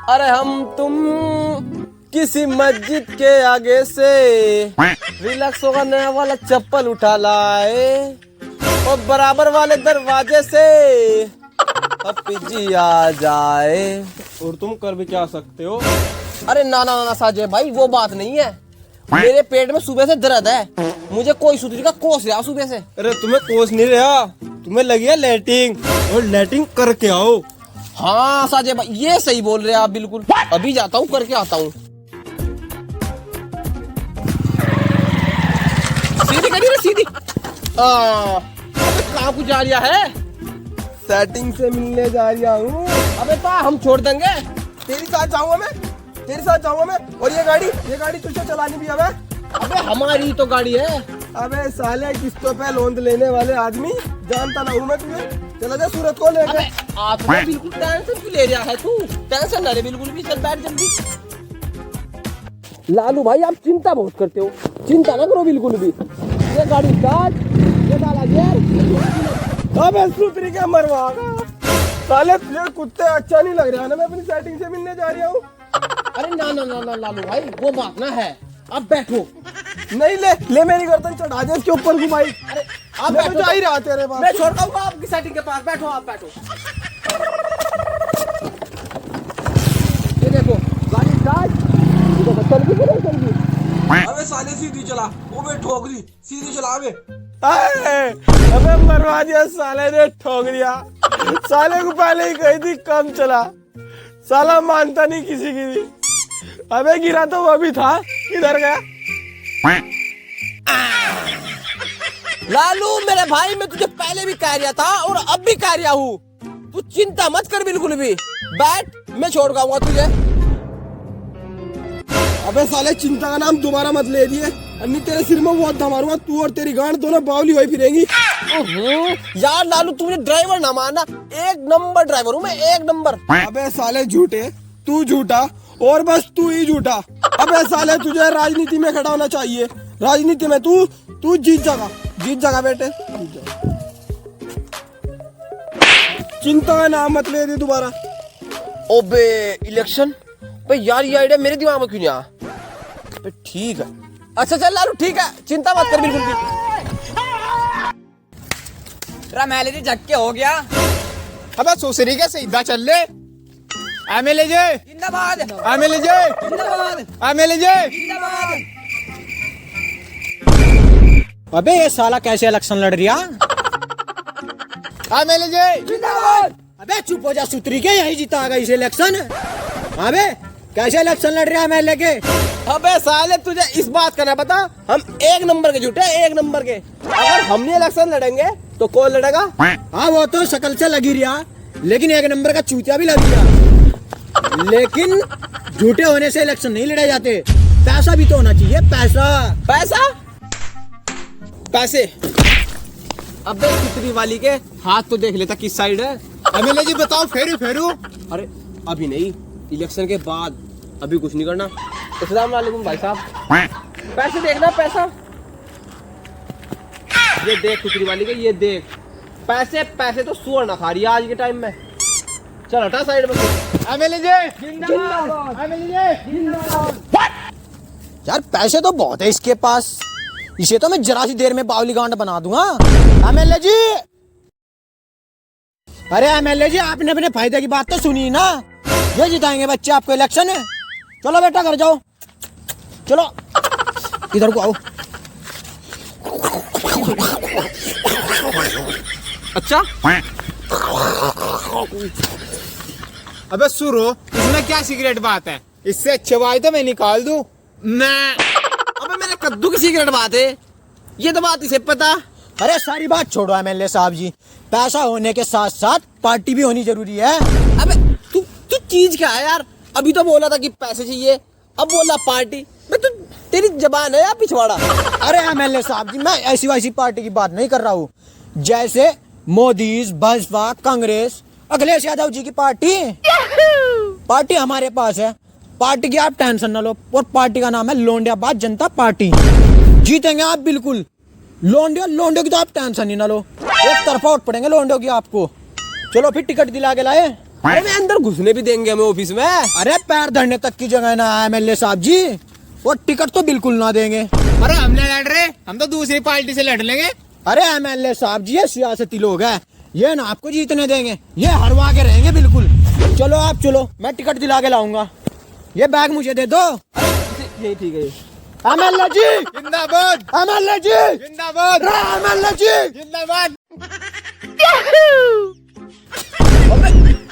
अरे हम तुम किसी मस्जिद के आगे से रिलैक्सो का नया वाला चप्पल उठा लाए और बराबर वाले दरवाजे से पप्पी जी आ जाए। और तुम कर भी क्या सकते हो? अरे ना ना ना साजे भाई, वो बात नहीं है। मेरे पेट में सुबह से दर्द है, मुझे कोई सूत्री का कोस रहा सुबह से। अरे तुम्हें कोस नहीं रहा, तुम्हें लगी है लेटिंग, और लेटिंग करके आओ। हाँ साजे भाई, ये सही बोल रहे हैं आप बिल्कुल। अभी जाता हूँ, करके आता हूँ। सीधी करी रे सीधी। कहाँ को जा रहा है? सेटिंग से मिलने जा रहा हूँ। अबे पा हम छोड़ देंगे। तेरे साथ जाऊंगा मैं, तेरे साथ जाऊंगा मैं। और ये गाड़ी तुझे चलानी भी है। अबे हमारी तो गाड़ी है। अबे साले किस्तों पे लोन लेने वाले आदमी, जानता ना हूँ मैं तुझे। चला जा सूरत को लेकर। अबे आप तो बिल्कुल टेंशन क्यों ले रहा है तू? टेंशन ना ले बिल्कुल भी, चल बैठ जल्दी। लालू भाई आप चिंता बहुत करते हो, चिंता ना करो बिल्कुल भी। ये गाड़ी स्टार्ट, ये डाला गियर। अबे सूत्री क्या मरवागा साले, तुझे कुत्ते अच्छा नहीं लग रहा ना। मैं अपनी सेटिंग से मिलने जा रहा हूँ। अरे ना ना ना ना लालू भाई, वो बात ना है। अब बैठो। नहीं ले मेरी गर्दन चढ़ा दे इसके ऊपर घुमाई। अरे आप मैं बैठो तो जा ही रहा तेरे पास। मैं छोड़ता हूँ आपकी सेटिंग के पास। बैठो आप बैठो। ये देखो गाड़ी स्टार्ट। अबे साले सीधी चला, वो बे ठोक दी। सीधी चला अबे। अबे मरवा दिया साले ने, ठोक दिया। साले को पहले ही कही थी कम चला, साला मानता नहीं किसी की भी। अबे गिरा तो वो भी था, किधर गया? लालू मेरे भाई, मैं तुझे पहले भी कह रहा था और अब भी कह रहा हूँ, तू चिंता मत कर बिल्कुल भी। बैठ, मैं छोड़ गाऊंगा तुझे। अबे साले चिंता का नाम दोबारा मत ले दिए, अन्नी तेरे सिर में बहुत मारूंगा। तू और तेरी गांड दोनों बावली हुई फिरेंगी। यार लालू तुमने ड्राइवर ना माना, एक नंबर ड्राइवर हूँ मैं, एक नंबर। अबे साले झूठे, तू झूठा और बस तू ही झूठा। अबे साले तुझे राजनीति में खड़ा होना चाहिए। राजनीति में तू जीत जागा बेटे, जीत जागा। चिंता का नाम मत ले दे दोबारा। ओबे इलेक्शन भाई, यार ये आइडिया मेरे दिमाग में क्यों नहीं आया? ठीक है, अच्छा चल लालू ठीक है, चिंता मत कर बिल्कुल भी। एमएलए जी झक्के हो गया। अबे सुसरी के सीधा चल ले। एमएलए जी जिंदाबाद, एमएलए जी जिंदाबाद, एमएलए जी। जिंदाबाद। अबे ये साला कैसे इलेक्शन लड़ रहा? एमएलए जी जिंदाबाद। अबे चुप हो जा सुतरी के, यही जीता गई इस इलेक्शन। अबे कैसे इलेक्शन लड़ रहा है एमएलए के? अबे साले तुझे इस बात का ना पता, हम एक नंबर के झूठे, एक नंबर के। अगर हम नहीं इलेक्शन लड़ेंगे तो कौन लड़ेगा? हाँ वो तो शकल से लगी रहा, लेकिन एक नंबर का चूतिया भी लग रहा। लेकिन झूठे होने से इलेक्शन नहीं लड़े जाते, पैसा भी तो होना चाहिए। पैसा पैसा पैसे। अबे कितनी वाली के हाथ तो देख लेता किस साइड है। एमएलए जी बताओ, फेरू। अरे अभी नहीं, इलेक्शन के बाद। अभी कुछ नहीं करना। अस्सलाम वालेकुम भाई साहब, पैसे देखना पैसा। ये देख कितनी वाली के, ये देख पैसे तो सुअर ना खा रही है आज के टाइम में। चल हटा साइड में। एमएलए जी जिंदाबाद। एमएलए जी। यार पैसे तो बहुत है इसके पास, इसे तो मैं जरा सी देर में बावली गांड बना दूंगा। एमएलए जी, अरे एमएलए जी आपने अपने फायदे की बात तो सुनी ना। ये जिताएंगे बच्चे आपको इलेक्शन है। चलो बेटा घर जाओ, चलो इधर को आओ। अच्छा अबे सुरो, इसमें क्या सीक्रेट बात है? इससे अच्छे बात तो मैं निकाल दूं। मैं अबे मेरे कद्दू की सीक्रेट बात है, ये तो बात इसे पता। अरे सारी बात छोड़ो एमएलए साहब जी, पैसा होने के साथ साथ पार्टी भी होनी जरूरी है। अबे तू तू चीज क्या है यार? अभी तो बोला था कि पैसे चाहिए, अब बोला पार्टी। मैं तो तेरी जबान है या पिछवाड़ा? अरे एमएलए साहब जी, मैं ऐसी वैसी पार्टी की बात नहीं कर रहा हूँ, जैसे मोदी, भाजपा, कांग्रेस, अखिलेश यादव जी की पार्टी हमारे पास है। पार्टी की आप टेंशन न लो, और पार्टी का नाम है लोंडियाबाद जनता पार्टी। जीतेंगे आप बिल्कुल। लोंडियो की तो आप टेंशन ही ना लो, एक तरफा वोट पड़ेंगे लोंडियो की आपको। चलो फिर टिकट दिला के लाए। अरे मैं अंदर घुसने भी देंगे हमें ऑफिस में? अरे पैर धरने तक की जगह ना एमएलए साहब जी, वो टिकट तो बिल्कुल ना देंगे। अरे हम नहीं लड़ रहे, हम तो दूसरी पार्टी से लड़ लेंगे। अरे एमएलए साहब जी ये सियासती लोग हैं, ये ना आपको जीतने देंगे, ये हरवा के रहेंगे बिल्कुल। चलो आप चलो, मैं टिकट दिला के लाऊंगा। ये बैग मुझे दे दो। यही ठीक है। एमएलए जी जिंदाबाद, एमएलए जी जिंदाबाद, एमएलए जी। जिंदाबाद।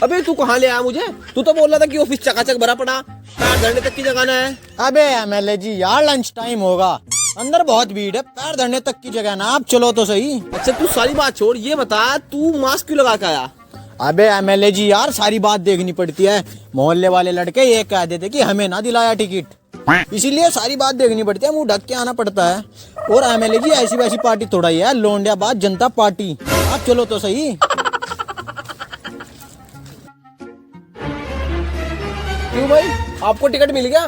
अबे तू कहाँ ले आया मुझे? तू तो बोल रहा था कि ऑफिस चकाचक भरा पड़ा, पैर धरने तक की जगह ना है। अबे एमएलए जी यार लंच टाइम होगा, अंदर बहुत भीड़ है, पैर धरने तक की जगह ना, आप चलो तो सही। अच्छा तू सारी बात छोड़, ये बता तू मास्क क्यों लगा के आया? अबे एमएलए जी यार सारी बात देखनी पड़ती है, मोहल्ले वाले लड़के ये कह देते कि हमें ना दिलाया टिकट, इसीलिए सारी बात देखनी पड़ती है, मुंह ढक के आना पड़ता है। और एमएलए जी ऐसी वैसी पार्टी थोड़ा ही है, लोंडियाबाद जनता पार्टी, आप चलो तो सही। क्यों भाई, आपको टिकट मिल गया?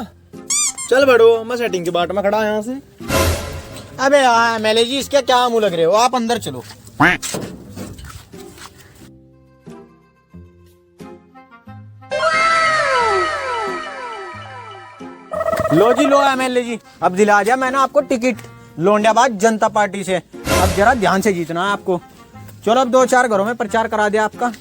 चल बड़ो, मैं सेटिंग के बाट में खड़ा यहाँ से। अबे हाँ एमएलए जी इसके क्या मुंह लग रहे हो, आप अंदर चलो। लो जी लो एमएलए जी, अब दिला दिया मैंने आपको टिकट लोंडियाबाद जनता पार्टी से, अब जरा ध्यान से जीतना है आपको। चलो अब 2-4 घरों में प्रचार करा दिया आपका।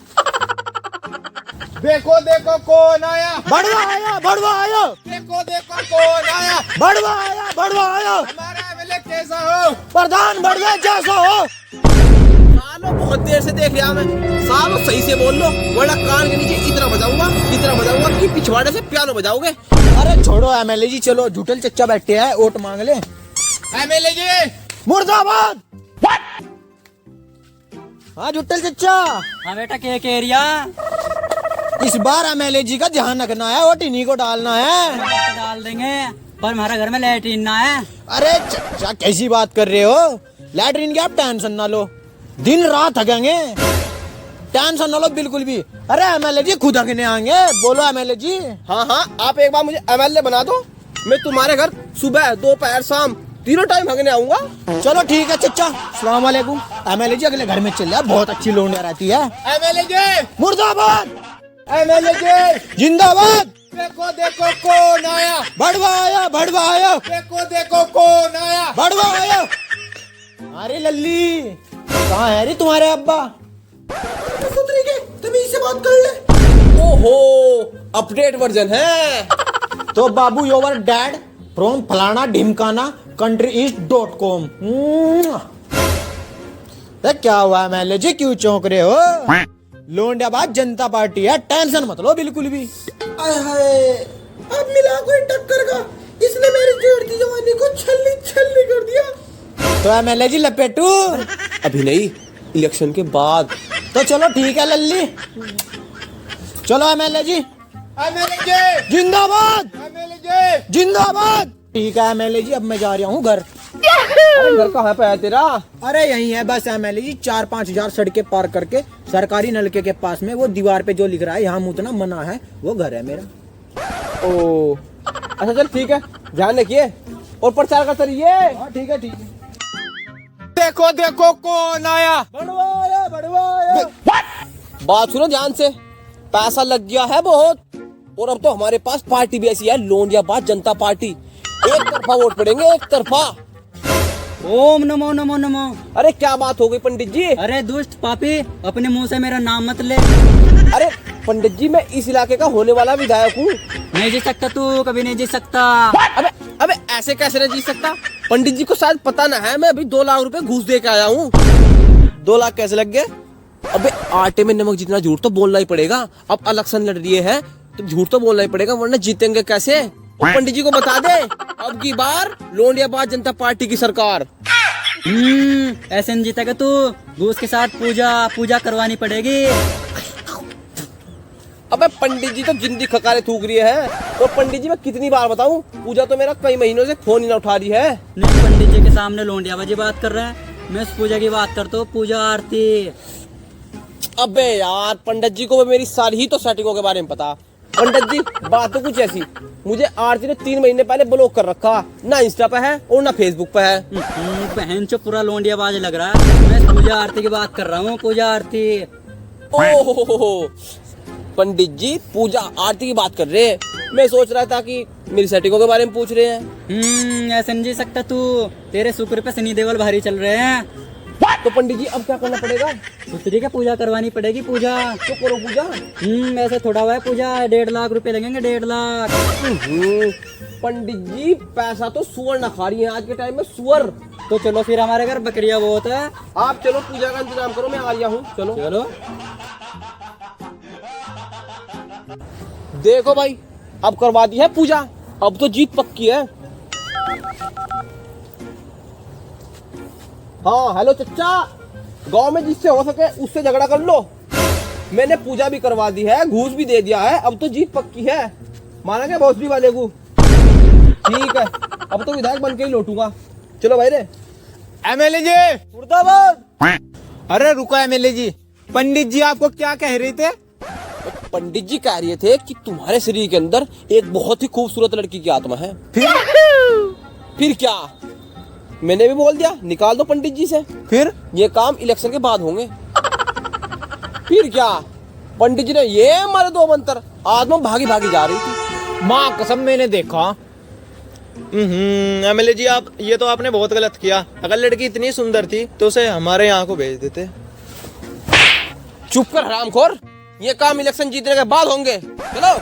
देखो देखो कौन आया, बढ़वा आया, बढ़वा आया, देखो देखो कौन आया, बढ़वा आया, बढ़वा आया, हमारा एमएलए कैसा हो, प्रधान बढ़वा जैसा हो। सालों बहुत देर से देख रहा मैं, सालों सही से बोल लो वरना कान के नीचे इतना बजाऊंगा कि पिछवाड़े से पियानो बजाओगे। अरे छोड़ो एमएलए जी, चलो झूठल चच्चा बैठे हैं, वोट मांग ले। एमएलए जी मुर्दाबाद। हाँ झूठल चच्चा, हाँ बेटा केक एरिया इस बार एमएलए जी का ध्यान रखना है, वोट इन्हीं को डालना है। डाल देंगे, पर हमारा घर में लैट्रिन ना है। अरे चच्चा कैसी बात कर रहे हो, लैट्रिन की आप टेंशन ना लो, दिन रात हगेंगे, टेंशन ना लो बिल्कुल भी। अरे एमएलए जी खुद हगने आएंगे, बोलो एमएलए जी। हाँ हाँ, आप एक बार मुझे एमएलए बना दो, मैं तुम्हारे घर सुबह दोपहर शाम तीनों टाइम हगने आऊंगा। चलो ठीक है चच्चा, सलाम वालेकुम। एमएलए जी अगले घर में चल रहा, बहुत अच्छी लोंडिया रहती है। एमएलए जी, मुर्दाबाद, एमएलए जी, जिंदाबाद। देखो देखो कौन आया, बढ़वा आया, बढ़वा आया, देखो देखो कौन आया, बढ़वा आया। अरे लल्ली कहाँ है रे तुम्हारे अब्बा? सुधरी के तमीज से बात कर ले। ओहो, अपडेट वर्जन है। तो बाबू योर डैड फ्रॉम फलाना ढिमकाना कंट्री ईस्ट.com। क्या हुआ एमएलए जी, क्यों चौंक रहे हो? लोंडियाबाद जनता पार्टी है, टेंशन मत लो बिल्कुल भी। आय हाय, अब मिला कोई टक्कर का, इसने मेरी जोड़ती जवानी को छल्ली छल्ली कर दिया। तो एमएलए जी लपेटू अभी नहीं, इलेक्शन के बाद। तो चलो ठीक है लल्ली, चलो एमएलए जी एमएलए जी, जिंदाबाद, एमएलए जी। जिंदाबाद। ठीक है एमएलए जी, अब मैं जा रहा हूँ घर। अरे घर कहाँ पे है तेरा? अरे यही है बस एमएलए जी, 4-5 हजार सड़कें पार करके सरकारी नलके के पास में वो दीवार पे जो लिख रहा है यहाँ मुतना मना है, वो घर है मेरा। ओ अच्छा चल ठीक है, ध्यान रखिए और प्रचार करते रहिए। हाँ ठीक है ठीक है। देखो देखो कौन आया, बढ़वाया, बढ़वाया। बात सुनो ध्यान से, पैसा लग गया है बहुत, और अब तो हमारे पास पार्टी भी ऐसी है, लोंडियाबाद जनता पार्टी। एक तरफा वोट पड़ेंगे, एक तरफा। ओम नमो नमो नमो। अरे क्या बात हो गई पंडित जी? अरे दुष्ट पापी, अपने मुंह से मेरा नाम मत ले। अरे पंडित जी, मैं इस इलाके का होने वाला विधायक हूँ। नहीं जीत सकता तू, कभी नहीं जीत सकता। अबे अबे ऐसे कैसे नहीं जीत सकता? पंडित जी को शायद पता ना है, मैं अभी 2 लाख रुपए घूस दे के आया हूँ। 2 लाख कैसे लग गए? अबे आटे में नमक जितना झूठ तो बोलना ही पड़ेगा। अब इलेक्शन लड़ रही है तो झूठ तो बोलना ही पड़ेगा, वरना जीतेंगे कैसे? और पंडित जी को बता दे, अब की बार लोंडियाबाद जनता पार्टी की सरकार। ऐसे नहीं जीतेगा तू, घूस के साथ पूजा करवानी पड़ेगी। अबे पंडित जी तो जिंदगी खकारे थूक रही है, और पंडित जी मैं कितनी बार बताऊं, पूजा तो मेरा कई महीनों से फोन ही ना उठा रही है। नहीं, पंडित जी के सामने लोंडियाबाजी बात कर रहा है, मैं इस पूजा की बात करता हूँ, पूजा आरती। अबे यार, पंडित जी को मेरी सारी ही तो सेटिंगों के बारे में पता। पंडित जी बात तो कुछ ऐसी, मुझे आरती ने 3 महीने पहले ब्लॉक कर रखा, ना इंस्टा पे है और ना फेसबुक पे है। बहन चो पूरा लोंडियाबाज लग रहा है, मैं पूजा आरती की बात कर रहा हूँ, पूजा आरती। ओहो, पंडित जी पूजा आरती की बात कर रहे हैं, मैं सोच रहा था कि मेरी सेटिंगों के बारे में पूछ रहे हैं। ऐसे नहीं सकता तू, तेरे शुक्र पे शनि देवल भारी चल रहे हैं। तो पंडित जी अब क्या करना पड़ेगा? दूसरी का पूजा करवानी पड़ेगी पूजा। तो करो पूजा। ऐसे थोड़ा हुआ है पूजा, 1.5 लाख रुपए लगेंगे, 1.5 लाख। पंडित जी पैसा तो सुअर ना खा रही है आज के टाइम में, सुअर। तो चलो फिर हमारे घर बकरियां बहुत है। आप चलो पूजा का इंतजाम करो, मैं आ गया हूँ। चलो चलो देखो भाई, अब करवा दी है पूजा, अब तो जीत पक्की है। हाँ हेलो चच्चा, गांव में जिससे हो सके उससे झगड़ा कर लो। मैंने पूजा भी करवा दी है, घूस भी दे दिया है, अब तो जीत पक्की है। माना क्या भोसड़ी वाले को? ठीक है, अब तो विधायक बन के ही लौटूंगा। चलो भाई रे। एमएलए जी, मुर्दाबाद। अरे रुको एमएलए जी, पंडित जी आपको क्या कह रहे थे? पंडित जी कह रहे थे कि तुम्हारे शरीर के अंदर एक बहुत ही खूबसूरत लड़की की आत्मा है। फिर क्या? मैंने भी बोल दिया, निकाल दो पंडित जी से। फिर ये काम इलेक्शन के बाद होंगे। फिर क्या? पंडित जी ने ये मारे 2 मंत्र, आत्मा भागी भागी जा रही थी। माँ कसम मैंने देखा। एमएलए जी, आप ये तो आपने बहुत गलत किया। अगर लड़की इतनी सुंदर थी तो उसे हमारे यहाँ को भेज देते। चुप कर हरामखोर, ये काम इलेक्शन जीतने के बाद होंगे। चलो।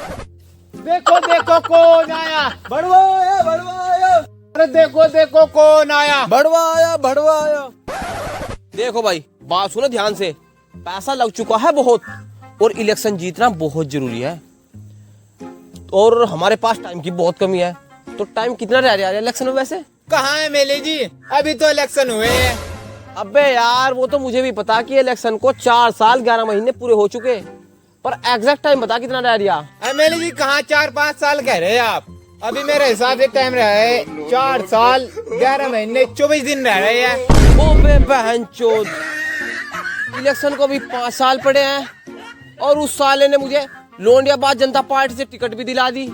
देखो देखो कौन आया, बढ़वाया बढ़वाया, अरे देखो देखो कौन आया। बढ़वाया बढ़वाया। देखो भाई, बात सुनो ध्यान से। पैसा लग चुका है बहुत, और इलेक्शन जीतना बहुत जरूरी है, और हमारे पास टाइम की बहुत कमी है। तो टाइम कितना रह गया इलेक्शन में वैसे? कहाँ है एमएलए जी, अभी तो इलेक्शन हुए हैं। अबे यार, वो तो मुझे भी पता कि इलेक्शन को 4 साल 11 महीने पूरे हो चुके, पर एग्जैक्ट टाइम बता कितना रह गया। एमएलए जी कहाँ 4-5 साल कह रहे हैं आप? अभी मेरे हिसाब से टाइम रहा है 4 साल 11 महीने 24 दिन रह रहे हैं। ओ बे बहनचोद, इलेक्शन को भी 5 साल पड़े हैं, और उस साले ने मुझे लोंडियाबाद जनता पार्टी से टिकट भी दिला दी,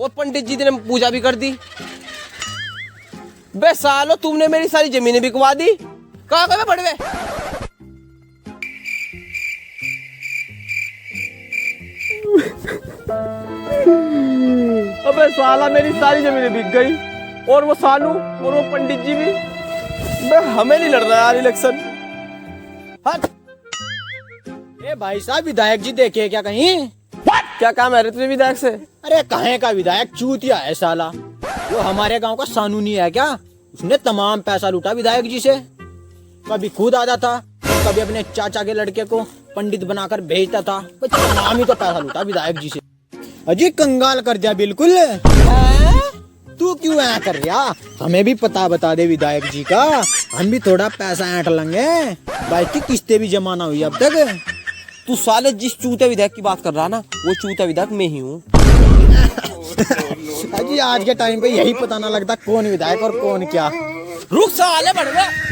और पंडित जी ने पूजा भी कर दी। बे सालो, तुमने मेरी सारी जमीनें बिकवा दी। कहाँ गए बड़वे? अबे साला, मेरी सारी जमीनें बिक गई, और वो सालू और वो पंडित जी भी। बे हमें नहीं लड़ना यार इलेक्शन। हट। ए भाई साहब, विधायक जी देखे क्या कहीं? क्या काम है रे तुझे विधायक से? अरे कहे का विधायक, चूतिया है साला। वो हमारे गांव का सानूनी है क्या? उसने तमाम पैसा लूटा विधायक जी से। कभी खुद आता था, कभी अपने चाचा के लड़के को पंडित बनाकर भेजता था। तमाम ही तो पैसा लूटा विधायक जी से। अजी कंगाल कर दिया बिल्कुल। तू क्यों ऐ कर रहा? हमें भी पता बता दे विधायक जी का, हम भी थोड़ा पैसा ऐंठ लेंगे। बाइक की किस्तें भी जमा ना हुई अब तक। तू साले जिस चूते विधायक की बात कर रहा ना, वो चूता विधायक मैं ही हूँ। अजी आज के टाइम पे यही पता ना लगता कौन विधायक और कौन क्या। रुक साले बढ़वे।